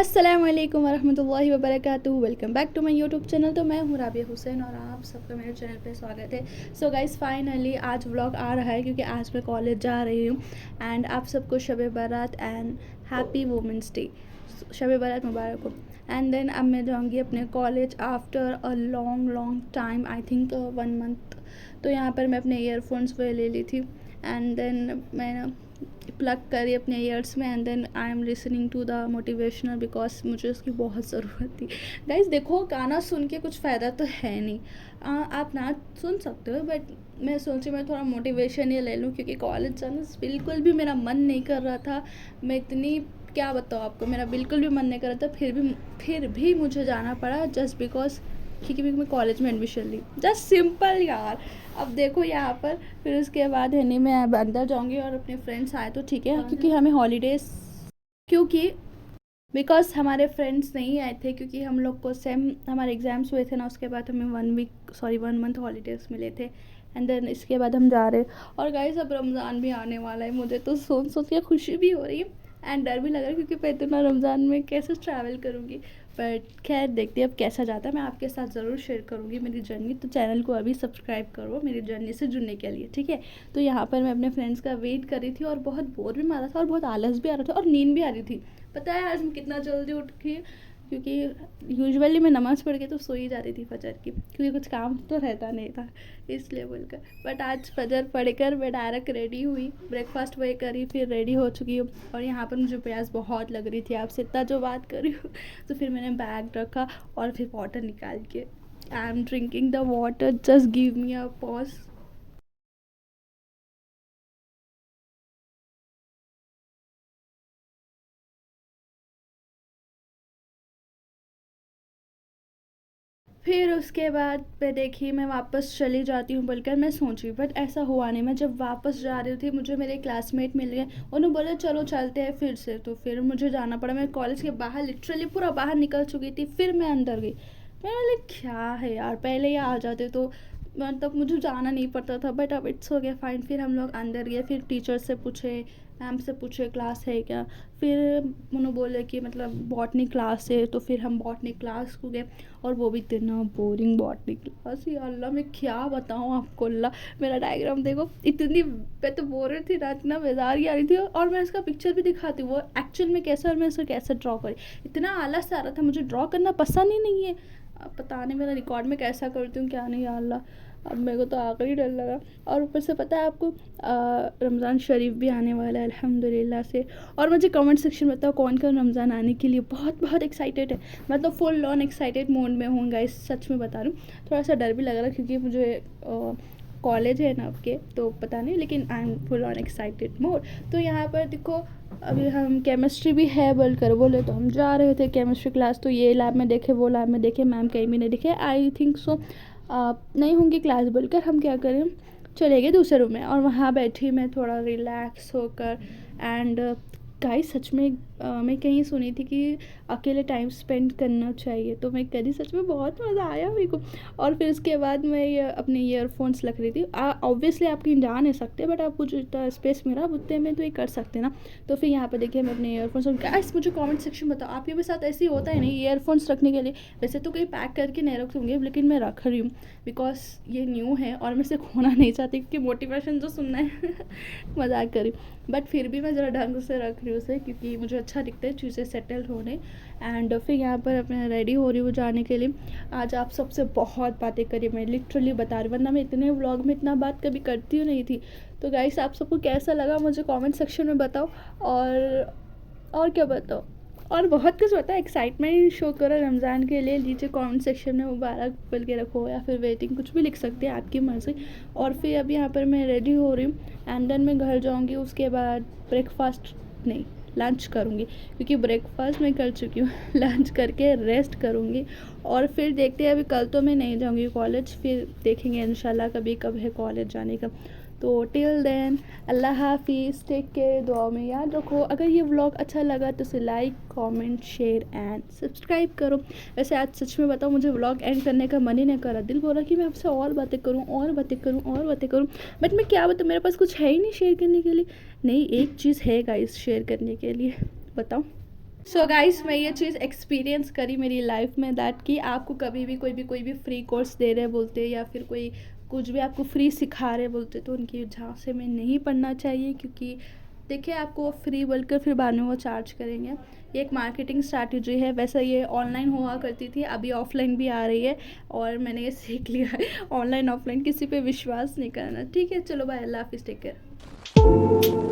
अस्सलाम वालेकुम वरहमतुल्लाहि वबरकातुहू। Welcome back to my YouTube channel. तो मैं हूँ राबिया हुसैन और आप सबका मेरे चैनल पे स्वागत है। सो गाइस फाइनली आज व्लॉग आ रहा है क्योंकि आज मैं कॉलेज जा रही हूँ। एंड आप सबको शब बारात एंड हैप्पी वुमेंस डे, शब बारात मुबारक हो। एंड देन अब मैं जाऊँगी अपने college after a long long time, I think 1 month. तो यहाँ पर मैं अपने ईयरफोन्स वो ले ली थी एंड देन मैं प्लग करी अपने ईयर्स में and then I am listening to the motivational because मुझे उसकी बहुत ज़रूरत थी। गाइस देखो, गाना सुन के कुछ फ़ायदा तो है नहीं। आप ना सुन सकते हो, बट मैं सोची मैं थोड़ा मोटिवेशन ही ले लूँ क्योंकि कॉलेज जाना बिल्कुल भी मेरा मन नहीं कर रहा था। मैं इतनी क्या बताऊँ आपको, मेरा बिल्कुल भी मन नहीं कर रहा था, फिर भी मुझे जाना पड़ा जस्ट बिकॉज क्योंकि मैं कॉलेज में एडमिशन ली। जस्ट सिंपल यार। अब देखो यहाँ पर फिर उसके बाद है नहीं, मैं अब अंदर जाऊँगी और अपने फ्रेंड्स आए तो ठीक है क्योंकि हमें हॉलीडेज़, क्योंकि बिकॉज हमारे फ्रेंड्स नहीं आए थे क्योंकि हम लोग को सेम हमारे एग्ज़ाम्स हुए थे ना, उसके बाद हमें 1 मंथ हॉलीडेज़ मिले थे। एंड देन इसके बाद हम जा रहे हैं। और गाइस अब रमज़ान भी आने वाला है, मुझे तो सोच सोच के खुशी भी हो रही है एंड डर भी लग रहा है क्योंकि मैं इतना रमज़ान में कैसे ट्रैवल करूँगी। बट खैर देखते हैं अब कैसा जाता है। मैं आपके साथ ज़रूर शेयर करूँगी मेरी जर्नी, तो चैनल को अभी सब्सक्राइब करो मेरी जर्नी से जुड़ने के लिए, ठीक है। तो यहाँ पर मैं अपने फ्रेंड्स का वेट कर रही थी और बहुत बोर भी मारा था और बहुत आलस भी आ रहा था और नींद भी आ रही थी। पता है आज मैं कितना जल्दी उठी, क्योंकि यूजुअली मैं नमाज़ पढ़ के तो सो ही जाती थी फजर की, क्योंकि कुछ काम तो रहता नहीं था इसलिए बोलकर। बट आज फजर पढ़कर मैं डायरेक्ट रेडी हुई, ब्रेकफास्ट वही करी, फिर रेडी हो चुकी हूँ। और यहाँ पर मुझे प्यास बहुत लग रही थी आपसे इतना जो बात कर रही हूँ। तो फिर मैंने बैग रखा और फिर वाटर निकाल के I am drinking the water, just give me a pause. फिर उसके बाद मैं देखी मैं वापस चली जाती हूँ बोलकर मैं सोची, बट ऐसा हुआ नहीं। मैं जब वापस जा रही थी मुझे मेरे क्लासमेट मिल गए, उन्होंने बोला चलो चलते हैं फिर से। तो फिर मुझे जाना पड़ा, मैं कॉलेज के बाहर लिटरली पूरा बाहर निकल चुकी थी, फिर मैं अंदर गई। मैं बोले क्या है यार, पहले ही आ जाते तो मतलब मुझे जाना नहीं पड़ता था। बट अब इट्स हो गया फाइन। फिर हम लोग अंदर गए, फिर टीचर से पूछे, मैम से पूछे क्लास है क्या। फिर उन्होंने बोले कि मतलब बॉटनी क्लास है, तो फिर हम बॉटनी क्लास को गए और वो भी इतना बोरिंग बॉटनी क्लास। या अल्लाह मैं क्या बताऊँ आपको, अल्लाह मेरा डायग्राम देखो, इतनी मैं तो बोर रही थी ना, इतना बेजार ही आ रही थी। और मैं इसका पिक्चर भी दिखाती हूँ वो एक्चुअल में कैसा और मैं इसको कैसे ड्रॉ करी। इतना आलस आ रहा था, मुझे ड्रॉ करना पसंद ही नहीं है। अब पता नहीं मेरा रिकॉर्ड में कैसा करती हूँ क्या नहीं, या अल्लाह। अब मेरे को तो आकर ही डर लगा। और ऊपर से पता है आपको रमज़ान शरीफ भी आने वाला है अल्हम्दुलिल्लाह से। और मुझे कमेंट सेक्शन में बताओ कौन कौन रमज़ान आने के लिए बहुत बहुत एक्साइटेड है। मैं तो फुल ऑन एक्साइटेड मोड में हूँ गाइस, सच में बता रही हूँ। थोड़ा सा डर भी लग रहा है क्योंकि मुझे कॉलेज है ना आपके, तो पता नहीं, लेकिन I am full on excited mode. तो यहाँ पर देखो अभी हम केमिस्ट्री भी है बोलकर बोले तो हम जा रहे थे केमिस्ट्री क्लास। तो ये लैब में देखे वो लैब में देखे, मैम कहीं भी नहीं दिखे, आई थिंक सो नहीं होंगी क्लास बोलकर हम क्या करें, चले गए दूसरे रूम में। और वहाँ बैठी मैं थोड़ा रिलैक्स होकर। एंड गाइस सच में मैं कहीं सुनी थी कि अकेले टाइम स्पेंड करना चाहिए, तो मैं करी, सच में बहुत मज़ा आया मेरे को। और फिर उसके बाद मैं ये अपने ईयरफोन्स लग रही थी। ऑब्वियसली आप कहीं जा नहीं सकते, बट आप कुछ इतना स्पेस मिला अब उतने में तो ये कर सकते ना। तो फिर यहाँ पे देखिए मैं अपने ईयरफोन्स, और गाइस मुझे कमेंट सेक्शन में बताओ आपके भी साथ ऐसे ही होता है नहीं ईयरफोन्स रखने के लिए। वैसे तो कहीं पैक करके नहीं रख होंगे, लेकिन मैं रख रही हूँ बिकॉज ये न्यू है और मैं इसे खोना नहीं चाहती क्योंकि मोटिवेशन जो सुनना है मजाक करी। बट फिर भी मैं ज़रा ढंग से रख रही हूँ उसे क्योंकि मुझे अच्छा दिखता है चीज़ें सेटल होने। एंड फिर यहाँ पर अपने रेडी हो रही हूँ जाने के लिए। आज आप सबसे बहुत बातें करी, मैं लिटरली बता रही हूँ, वरना मैं इतने व्लॉग में इतना बात कभी करती हूँ नहीं थी। तो गाइस आप सबको कैसा लगा मुझे कमेंट सेक्शन में बताओ। और क्या बताओ, और बहुत कुछ होता है, एक्साइटमेंट शो करो रमज़ान के लिए। नीचे कमेंट सेक्शन में मुबारक बोल के रखो या फिर वेटिंग, कुछ भी लिख सकते हैं आपकी मर्ज़ी। और फिर अब यहाँ पर मैं रेडी हो रही हूँ एंड देन मैं घर जाऊँगी, उसके बाद ब्रेकफास्ट नहीं लंच करूँगी क्योंकि ब्रेकफास्ट मैं कर चुकी हूँ लंच करके रेस्ट करूँगी। और फिर देखते हैं, अभी कल तो मैं नहीं जाऊँगी कॉलेज, फिर देखेंगे इंशाल्लाह कभी कब है कॉलेज जाने का। तो टिल देन अल्लाह हाफिज़, टेक केयर, दुआ में याद रखो। अगर ये व्लॉग अच्छा लगा तो उसे like comment share and subscribe करो। वैसे आज सच में बताओ मुझे व्लॉग एंड करने का मन ही नहीं करा, दिल बोला कि मैं आपसे और बातें करूँ और बातें करूँ और बातें करूँ, बट मैं क्या बताऊँ, मेरे पास कुछ है ही नहीं शेयर करने के लिए। नहीं एक चीज़ है गाइस शेयर करने के लिए, बताओ। सो गाइस मैं ये चीज़ एक्सपीरियंस करी मेरी लाइफ में, दैट कि आपको कभी भी कोई भी फ्री कोर्स दे रहे बोलते या फिर कोई कुछ भी आपको फ्री सिखा रहे बोलते तो उनकी झांसे में नहीं पड़ना चाहिए, क्योंकि देखिए आपको वो फ्री बोलकर फिर बाद में वो चार्ज करेंगे। ये एक मार्केटिंग स्ट्रैटेजी है। वैसे ये ऑनलाइन हुआ करती थी, अभी ऑफलाइन भी आ रही है और मैंने ये सीख लिया है ऑनलाइन ऑफलाइन किसी पे विश्वास नहीं करना। ठीक है, चलो बाय, अल्लाह हाफिज़, टेक केयर।